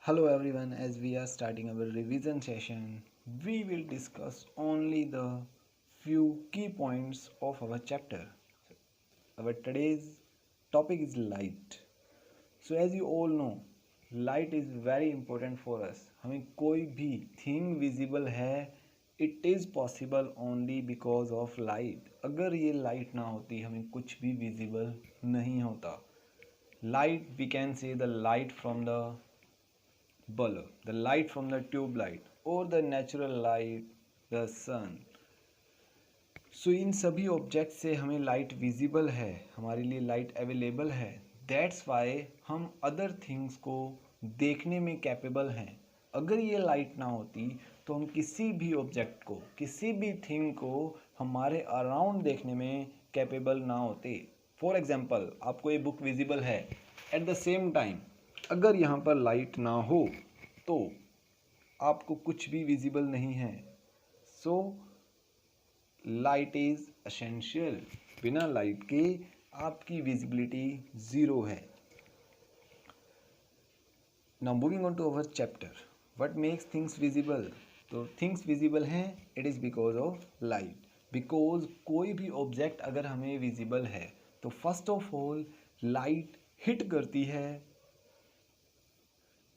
Hello everyone, as we are starting our revision session, we will discuss only the few key points of our chapter. Our today's topic is light. So as you all know, light is very important for us. हमें कोई भी thing visible है, it is possible only because of light. अगर ये light ना होती हमें कुछ भी visible नहीं होता. Light, we can say the light from the bulb, the light from the tube light or the natural light, the sun. सो इन सभी ऑब्जेक्ट से हमें लाइट विजिबल है, हमारे लिए लाइट अवेलेबल है. दैट्स वाई हम अदर थिंग्स को देखने में कैपेबल हैं. अगर ये लाइट ना होती तो हम किसी भी ऑब्जेक्ट को, किसी भी थिंग को हमारे अराउंड देखने में कैपेबल ना होते. फॉर एग्जाम्पल, आपको ये बुक विजिबल है, एट द सेम टाइम अगर यहाँ पर लाइट ना हो तो आपको कुछ भी विजिबल नहीं है. So light is essential. बिना लाइट के आपकी विजिबिलिटी ज़ीरो है. Now moving on to our chapter, what makes things visible. तो थिंग्स विजिबल हैं, it is because of light. Because कोई भी ऑब्जेक्ट अगर हमें विजिबल है तो first of all light hit करती है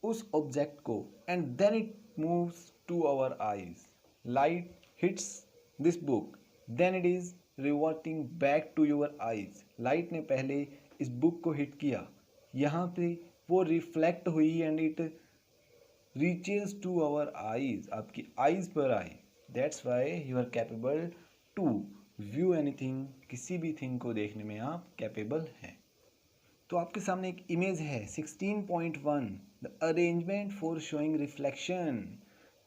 उस ऑब्जेक्ट को and then it moves to our eyes. Light hits this book, then it is reverting back to your eyes. Light ने पहले इस बुक को हिट किया, यहाँ पे वो रिफ्लेक्ट हुई and it reaches to our eyes, आपकी आईज पर eye. That's why you are capable to view anything. किसी भी थिंग को देखने में आप कैपेबल हैं. तो आपके सामने एक इमेज है 16.1, the arrangement for showing reflection.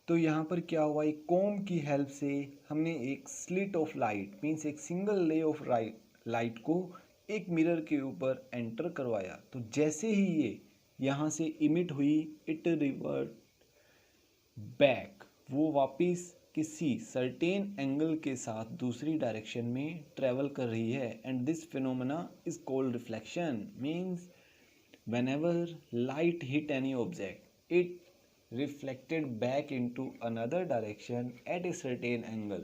तो यहाँ पर क्या हुआ, एक कोम की हेल्प से हमने एक स्लिट ऑफ लाइट मीन्स एक सिंगल ले ऑफ लाइट को एक मिरर के ऊपर एंटर करवाया. तो जैसे ही ये यहाँ से इमिट हुई, इट रिवर्ट बैक, वो वापस किसी सर्टेन एंगल के साथ दूसरी डायरेक्शन में ट्रेवल कर रही है. And this phenomena is called reflection. Means whenever light hit any object, it reflected back into another direction at a certain angle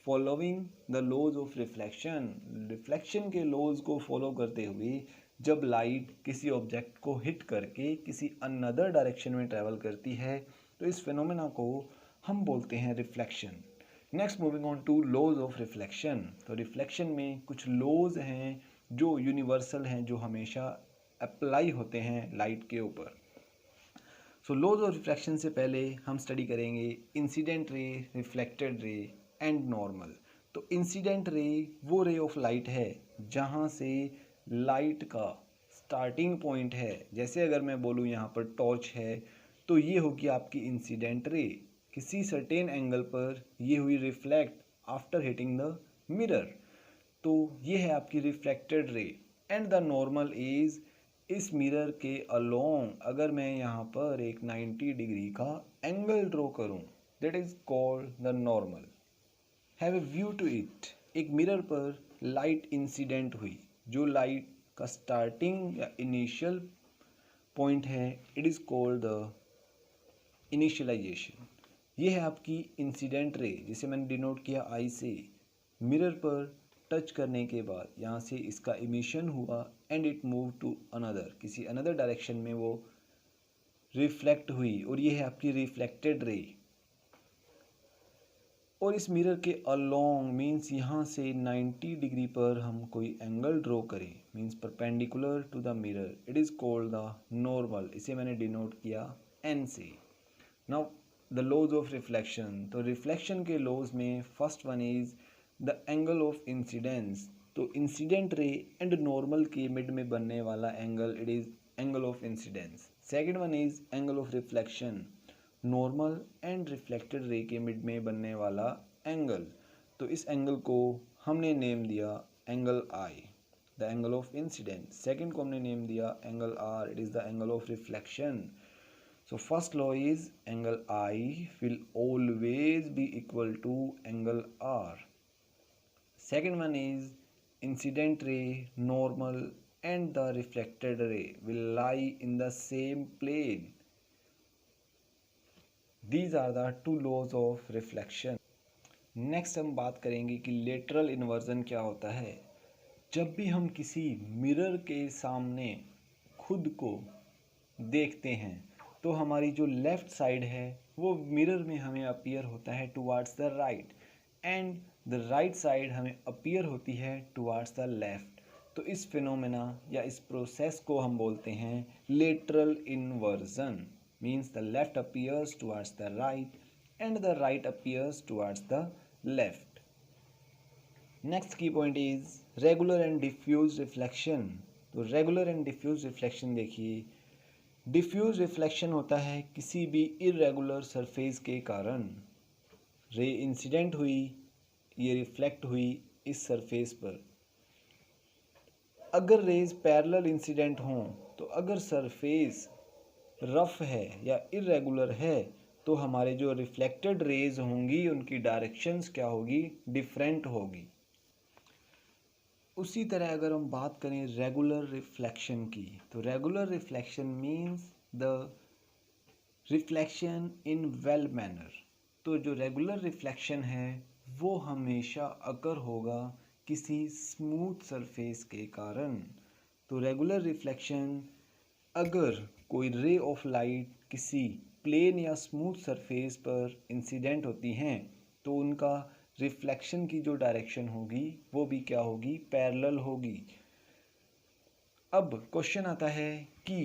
following the laws of reflection. Reflection के laws को follow करते हुए जब light किसी object को hit करके किसी another direction में ट्रैवल करती है तो इस फिनोमेना को हम बोलते हैं reflection. Next moving on to laws of reflection. तो रिफ्लेक्शन में कुछ लॉज हैं जो यूनिवर्सल हैं, जो हमेशा अप्लाई होते हैं लाइट के ऊपर. सो लॉज ऑफ रिफ्लेक्शन से पहले हम स्टडी करेंगे incident ray, reflected ray and normal. तो इंसिडेंट रे वो रे ऑफ लाइट है जहाँ से लाइट का स्टार्टिंग पॉइंट है. जैसे अगर मैं बोलूँ यहाँ पर टॉर्च है तो ये होगी आपकी इंसिडेंट रे. किसी सर्टेन एंगल पर ये हुई reflect after hitting the mirror, तो ये है आपकी reflected ray. And the normal is इस मिरर के अलोंग अगर मैं यहाँ पर एक 90 डिग्री का एंगल ड्रॉ करूँ, that is called the normal. Have a view to it. एक मिरर पर लाइट इंसिडेंट हुई, जो लाइट का स्टार्टिंग या इनिशियल पॉइंट है, it is called the initialisation. ये है आपकी इंसिडेंट रे, जिसे मैंने डिनोट किया आई से. मिरर पर टच करने के बाद यहाँ से इसका इमिशन हुआ and it move to another, किसी अनदर डायरेक्शन में वो रिफ्लेक्ट हुई और ये है आपकी रिफ्लेक्टेड रे. और इस मिरर के अलोंग मीन्स यहाँ से 90 डिग्री पर हम कोई एंगल ड्रॉ करें means perpendicular to the mirror, it is called the normal. इसे मैंने डिनोट किया एन से. Now the laws of reflection. तो रिफ्लेक्शन के लॉज में first one is the angle of incidence. तो इंसिडेंट रे एंड नॉर्मल के मिड में बनने वाला angle, it is angle of incidence. Second one is angle of reflection. Normal and reflected ray के mid में बनने वाला एंगल, तो इस एंगल को हमने नेम दिया angle i, the angle of incidence. Second को हमने नेम दिया angle r, it is the angle of reflection. So first law is angle I will always be equal to angle R. Second one is incident ray, normal and the reflected ray will lie in the same plane. These are the two laws of reflection. Next हम बात करेंगे कि lateral inversion क्या होता है। जब भी हम किसी मिरर के सामने खुद को देखते हैं तो हमारी जो लेफ़्ट साइड है वो मिरर में हमें अपीयर होता है towards the right, and the right side हमें अपीयर होती है टुवार्ड्स द लेफ़्ट। तो इस फिनोमेना या इस प्रोसेस को हम बोलते हैं lateral inversion. Means the left appears towards the right and the right appears towards the left. Next की point is regular and diffuse reflection. तो रेगुलर एंड डिफ्यूज रिफ्लेक्शन देखिए, डिफ्यूज रिफ्लेक्शन होता है किसी भी इरेगुलर सरफेस के कारण ray incident हुई, ये रिफ्लेक्ट हुई इस सरफेस पर। अगर रेज पैरेलल इंसिडेंट हों तो अगर सरफेस रफ है या इरेगुलर है तो हमारे जो रिफ्लेक्टेड रेज होंगी उनकी डायरेक्शंस क्या होगी, डिफरेंट होगी। उसी तरह अगर हम बात करें रेगुलर रिफ्लेक्शन की, तो regular reflection means the reflection in well manner. तो जो रेगुलर रिफ्लेक्शन है वो हमेशा अकर होगा किसी स्मूथ सरफेस के कारण। तो रेगुलर रिफ्लेक्शन, अगर कोई रे ऑफ लाइट किसी प्लेन या स्मूथ सरफेस पर इंसिडेंट होती हैं तो उनका रिफ्लेक्शन की जो डायरेक्शन होगी वो भी क्या होगी, पैरेलल होगी। अब क्वेश्चन आता है कि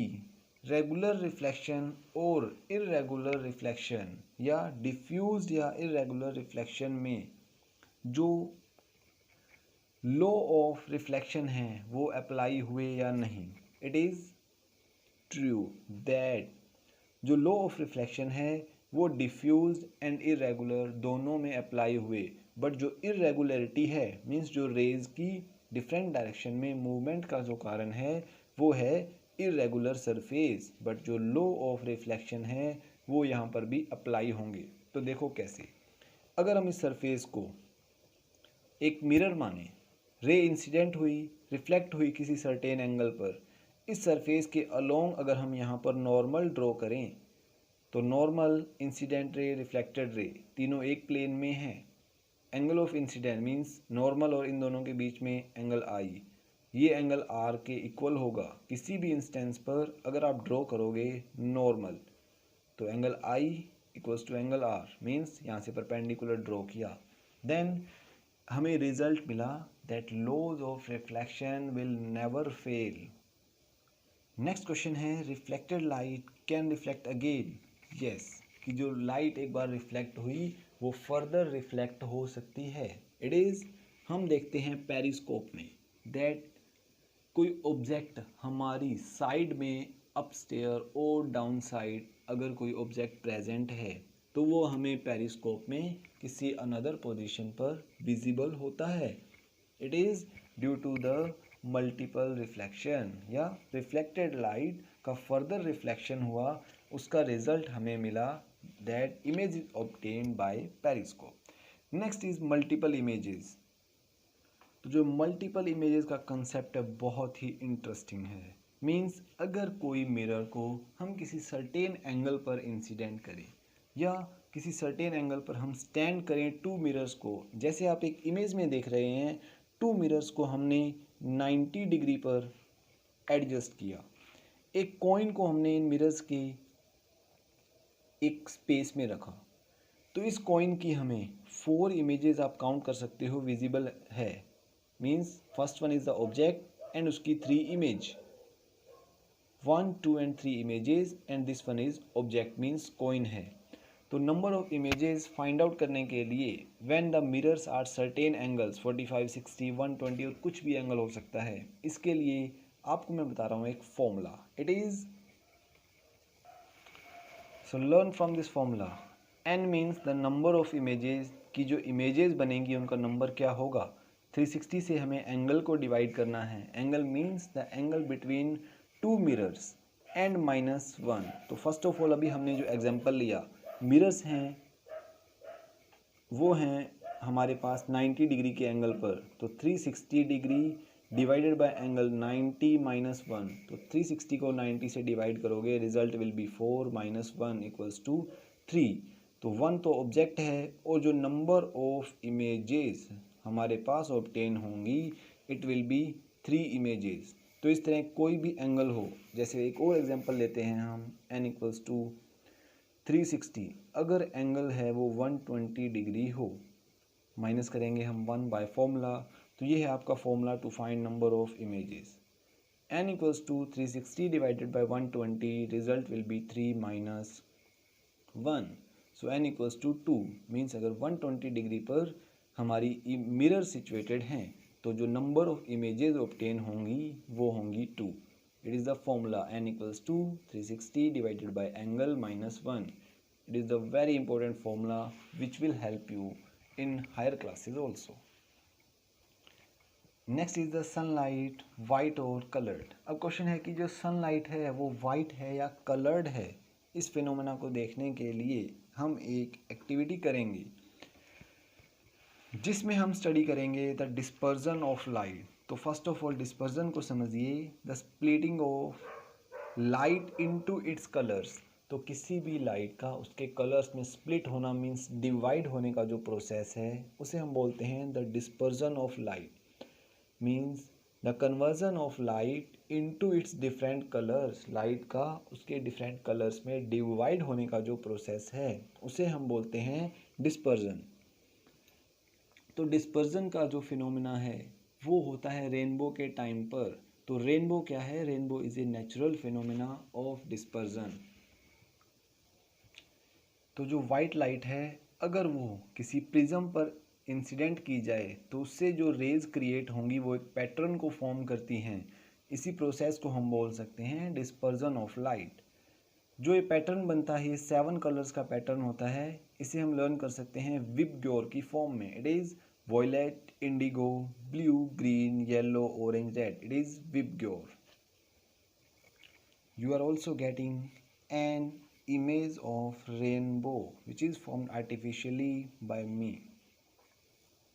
रेगुलर रिफ्लेक्शन और इरेगुलर रिफ्लेक्शन या डिफ्यूज्ड या इरेगुलर रिफ्लेक्शन में जो लॉ ऑफ रिफ्लेक्शन है वो अप्लाई हुए या नहीं। इट इज़ ट्रू दैट जो लॉ ऑफ रिफ्लेक्शन है वो डिफ्यूज्ड एंड इरेगुलर दोनों में अप्लाई हुए, बट जो इरेगुलरिटी है मीन्स जो रेज की डिफरेंट डायरेक्शन में मूवमेंट का जो कारण है वो है इरेगुलर सरफेस, बट जो लॉ ऑफ रिफ्लेक्शन है वो यहाँ पर भी अप्लाई होंगे। तो देखो कैसे, अगर हम इस सरफेस को एक मिरर माने, रे इंसिडेंट हुई, रिफ्लेक्ट हुई किसी सर्टेन एंगल पर, इस सरफेस के अलोंग अगर हम यहाँ पर नॉर्मल ड्रॉ करें तो normal, incident ray, reflected ray तीनों एक प्लेन में हैं। Angle of incident means normal और इन दोनों के बीच में एंगल आई, ये एंगल आर के इक्वल होगा। किसी भी इंस्टेंस पर अगर आप ड्रॉ करोगे नॉर्मल तो angle i equals to angle r, means यहाँ से परपेंडिकुलर ड्रॉ किया, देन हमें रिजल्ट मिला that laws of reflection will never fail. Next question है reflected light can reflect again. Yes, कि जो लाइट एक बार रिफ्लेक्ट हुई वो फर्दर रिफ्लेक्ट हो सकती है। इट इज़, हम देखते हैं पेरिस्कोप में दैट कोई ऑब्जेक्ट हमारी साइड में अपस्टेयर और डाउन साइड अगर कोई ऑब्जेक्ट प्रेजेंट है तो वो हमें पेरिस्कोप में किसी अनदर पोजीशन पर विजिबल होता है। It is due to the multiple reflection, या रिफ्लेक्टेड लाइट का फर्दर रिफ्लेक्शन हुआ, उसका रिजल्ट हमें मिला that image is obtained by periscope. Next is multiple images. तो जो मल्टीपल इमेजेस का कंसेप्ट है बहुत ही इंटरेस्टिंग है। मीन्स अगर कोई मिरर को हम किसी सर्टेन एंगल पर इंसिडेंट करें या किसी सर्टेन एंगल पर हम स्टैंड करें टू मिरर्स को, जैसे आप एक इमेज में देख रहे हैं, टू मिरर्स को हमने 90 डिग्री पर एडजस्ट किया। एक कॉइन को हमने इन मिरर्स के एक स्पेस में रखा, तो इस कॉइन की हमें 4 इमेजेस आप काउंट कर सकते हो विजिबल है। Means first one is the object and उसकी 3 image, 1, 2 and 3 images, and this one is object means coin है। तो number of images find out करने के लिए when the mirrors are certain angles 45, 60, 120 और कुछ भी एंगल हो सकता है, इसके लिए आपको मैं बता रहा हूँ एक formula. It is, so learn from this formula. n means the number of images, की जो इमेजेस बनेंगी उनका नंबर क्या होगा। 360 से हमें एंगल को डिवाइड करना है। Angle means the angle between two mirrors and -1। तो फर्स्ट ऑफ ऑल अभी हमने जो एग्जांपल लिया, मिरर्स हैं वो हैं हमारे पास 90 डिग्री के एंगल पर, तो 360 डिग्री डिवाइडेड बाय एंगल 90 -1, तो 360 को 90 से डिवाइड करोगे, रिजल्ट विल बी 4 - 1 = 3। तो 1 तो ऑब्जेक्ट है और जो नंबर ऑफ इमेजेस हमारे पास ऑब्टेन होंगी इट विल बी 3 इमेजेस। तो इस तरह कोई भी एंगल हो, जैसे एक और एग्जांपल लेते हैं हम n इक्वल्स टू 360, अगर एंगल है वो 120 डिग्री हो, माइनस करेंगे हम 1 बाय फॉर्मूला, तो ये है आपका formula to find number of images. n equals to 360 divided by 120, result will be 3 minus 1. So n equals to 2 means अगर 120 डिग्री पर हमारी मिरर सिचुएटेड हैं तो जो नंबर ऑफ इमेजेस ऑब्टेन होंगी वो होंगी 2. It is the formula n equals to 360 divided by angle minus 1. It is the very important formula which will help you in higher classes also. Next is the sunlight white और coloured. अब question है कि जो sunlight है वो white है या coloured है। इस फिनोमेना को देखने के लिए हम एक एक्टिविटी करेंगे जिसमें हम स्टडी करेंगे द डिस्पर्जन ऑफ लाइट। तो फर्स्ट ऑफ ऑल डिस्पर्जन को समझिए, the splitting of light into its colours. तो किसी भी लाइट का उसके कलर्स में स्प्लिट होना मीन्स डिवाइड होने का जो प्रोसेस है उसे हम बोलते हैं the dispersion of light. Means the conversion of light into its different colours. Light का उसके डिफरेंट कलर्स में डिवाइड होने का जो प्रोसेस है उसे हम बोलते हैं डिस्पर्जन। तो डिस्पर्जन का जो फिनोमेना है वो होता है रेनबो के टाइम पर। तो रेनबो क्या है? Rainbow is a natural phenomena of dispersion. तो जो वाइट लाइट है अगर वो किसी प्रिज्म पर इंसिडेंट की जाए तो उससे जो रेज क्रिएट होंगी वो एक पैटर्न को फॉर्म करती हैं। इसी प्रोसेस को हम बोल सकते हैं डिस्पर्जन ऑफ लाइट। जो ये पैटर्न बनता है ये 7 कलर्स का पैटर्न होता है। इसे हम लर्न कर सकते हैं विबग्योर की फॉर्म में। It is violet, indigo, blue, green, yellow, orange, red. It is VIBGYOR. You are also getting an image of rainbow which is formed artificially by me.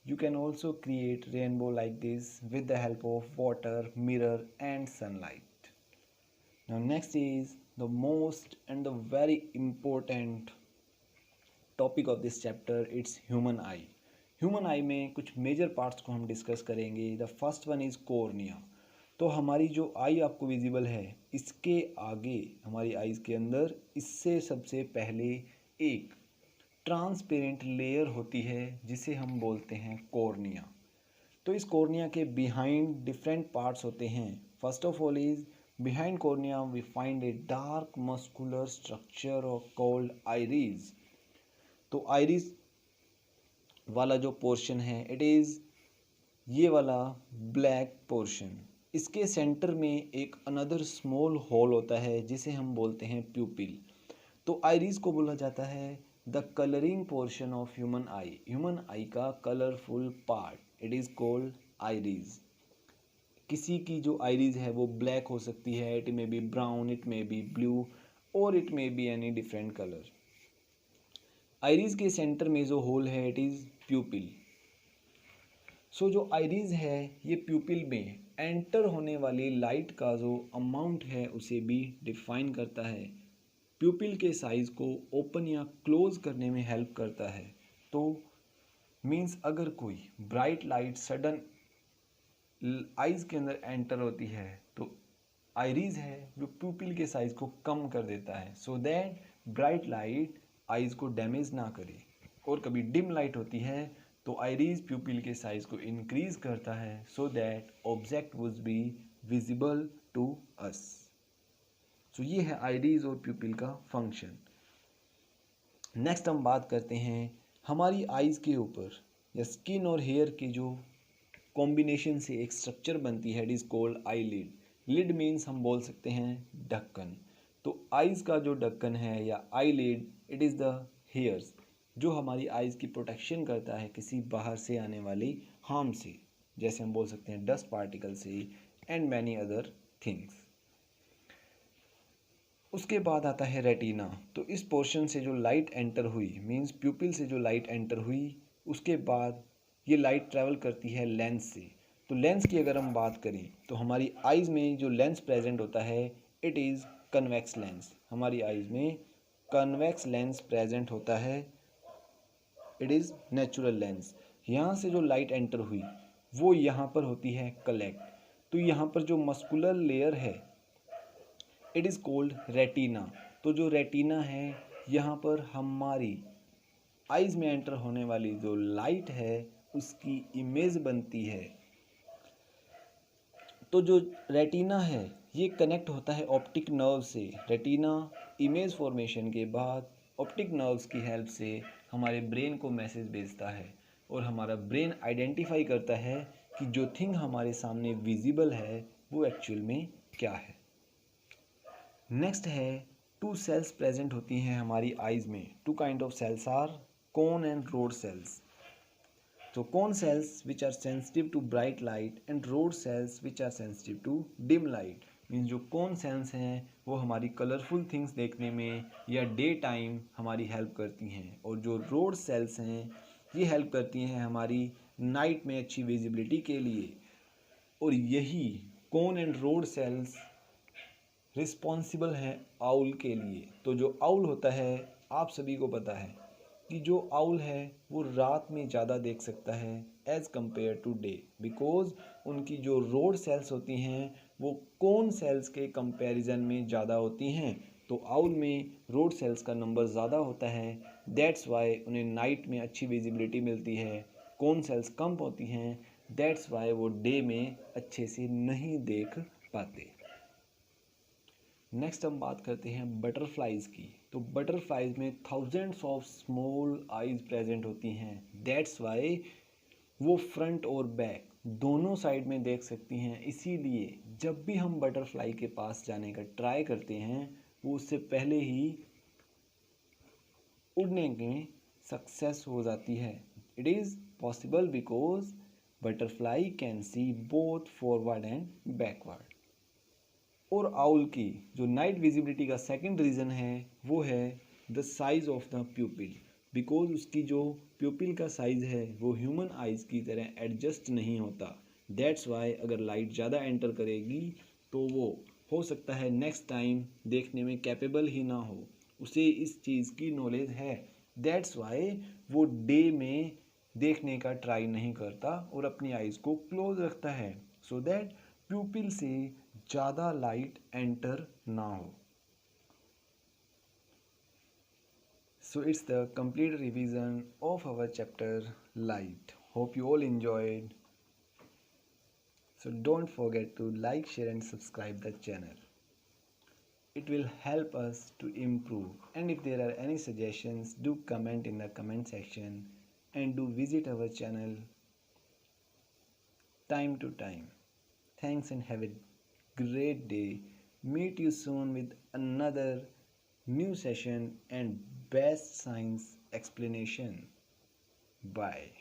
You can also create rainbow like this with the help of water, mirror and sunlight. Now next is the most and the very important topic of this chapter, it's human eye. Human eye में कुछ major parts को हम discuss करेंगे। The first one is cornea. तो हमारी जो आई आपको visible है इसके आगे हमारी आईज के अंदर इससे सबसे पहले एक ट्रांसपेरेंट लेयर होती है जिसे हम बोलते हैं कॉर्निया। तो इस कॉर्निया के बिहाइंड डिफरेंट पार्ट्स होते हैं। First of all is behind cornea we find a dark muscular structure of called iris. तो आइरिस वाला जो पोर्शन है इट इज़ ये वाला ब्लैक पोर्शन। इसके सेंटर में एक अनदर स्मॉल होल होता है जिसे हम बोलते हैं प्यूपिल। तो आइरिस को बोला जाता है the colouring portion of human eye. Human eye का colourful part it is called iris. किसी की जो आइरिस है वो ब्लैक हो सकती है, it may be brown, it may be blue और it may be any different colour. Iris के सेंटर में जो होल है इट इज़ प्यूपिल। सो जो आइरिस है ये प्यूपिल में एंटर होने वाली लाइट का जो अमाउंट है उसे भी डिफाइन करता है। प्यूपिल के साइज़ को ओपन या क्लोज करने में हेल्प करता है। तो मीन्स अगर कोई ब्राइट लाइट सडन आइज़ के अंदर एंटर होती है तो आइरिस है जो प्यूपिल के साइज़ को कम कर देता है so that bright light eyes को डैमेज ना करे। और कभी डिम लाइट होती है तो आइरिस प्यूपिल के साइज़ को इंक्रीज करता है so that object would be visible to us. So ये है आइरिस और प्यूपिल का फंक्शन। नेक्स्ट हम बात करते हैं हमारी आइज़ के ऊपर या स्किन और हेयर के जो कॉम्बिनेशन से एक स्ट्रक्चर बनती है it is called eyelid. Lid means हम बोल सकते हैं ढक्कन। तो आइज़ का जो ढक्कन है या eyelid it is the hairs जो हमारी आइज़ की प्रोटेक्शन करता है किसी बाहर से आने वाली हार्म से, जैसे हम बोल सकते हैं डस्ट पार्टिकल से एंड मैनी अदर थिंग्स। उसके बाद आता है रेटिना। तो इस पोर्शन से जो लाइट एंटर हुई मीन्स प्यूपिल से जो लाइट एंटर हुई उसके बाद ये लाइट ट्रैवल करती है लेंस से। तो लेंस की अगर हम बात करें तो हमारी आइज़ में जो लेंस प्रेजेंट होता है इट इज़ कन्वेक्स लेंस। हमारी आइज़ में कन्वेक्स लेंस प्रेजेंट होता है इट इज़ नेचुरल लेंस। यहाँ से जो लाइट एंटर हुई वो यहाँ पर होती है कलेक्ट। तो यहाँ पर जो मस्कुलर लेयर है इट इज़ कोल्ड रेटिना। तो जो रेटिना है यहाँ पर हमारी आइज़ में एंटर होने वाली जो लाइट है उसकी इमेज बनती है। तो जो रेटिना है ये कनेक्ट होता है ऑप्टिक नर्व से। रेटिना इमेज फॉर्मेशन के बाद ऑप्टिक नर्व्स की हेल्प से हमारे ब्रेन को मैसेज भेजता है और हमारा ब्रेन आइडेंटिफाई करता है कि जो थिंग हमारे सामने विजिबल है वो एक्चुअल में क्या है। नेक्स्ट है टू सेल्स प्रेजेंट होती हैं हमारी आइज़ में। Two kind of cells are cone and rod cells. So cone cells which are sensitive to bright light and rod cells which are sensitive to dim light। Means जो cone cells हैं वो हमारी colourful things देखने में या day time हमारी help करती हैं और जो रोड सेल्स हैं ये हेल्प करती हैं हमारी नाइट में अच्छी विजिबिलिटी के लिए। और यही cone and rod cells responsible हैं आउल के लिए। तो जो आउल होता है आप सभी को पता है कि जो आउल है वो रात में ज़्यादा देख सकता है as compare to day, because उनकी जो रोड सेल्स होती हैं वो कोन सेल्स के कंपैरिजन में ज़्यादा होती हैं। तो आउल में रोड सेल्स का नंबर ज़्यादा होता है, दैट्स वाई उन्हें नाइट में अच्छी विजिबिलिटी मिलती है। कोन सेल्स कम होती हैं, दैट्स वाई वो डे में अच्छे से नहीं देख पाते। नेक्स्ट हम बात करते हैं बटरफ्लाइज की। तो बटरफ्लाइज में thousands of small eyes present होती हैं, दैट्स वाई वो फ्रंट और बैक दोनों साइड में देख सकती हैं। इसीलिए जब भी हम बटरफ्लाई के पास जाने का ट्राई करते हैं वो उससे पहले ही उड़ने में सक्सेस हो जाती है। It is possible because butterfly can C both forward and backward. और आउल की जो नाइट विजिबिलिटी का सेकंड रीज़न है वो है the size of the प्यूपिल। Because उसकी जो प्यूपिल का साइज़ है वो ह्यूमन आइज़ की तरह एडजस्ट नहीं होता, दैट्स वाई अगर लाइट ज़्यादा एंटर करेगी तो वो हो सकता है नेक्स्ट टाइम देखने में कैपेबल ही ना हो, उसे इस चीज़ की नॉलेज है, दैट्स वाई वो डे में देखने का ट्राई नहीं करता और अपनी आइज़ को क्लोज रखता है सो दैट प्यूपिल से ज़्यादा लाइट एंटर ना हो। So it's the complete revision of our chapter light. Hope you all enjoyed. So don't forget to like, share and subscribe the channel. It will help us to improve, and if there are any suggestions do comment in the comment section and do visit our channel time to time. Thanks and have a great day. Meet you soon with another new session and best science explanation. Bye.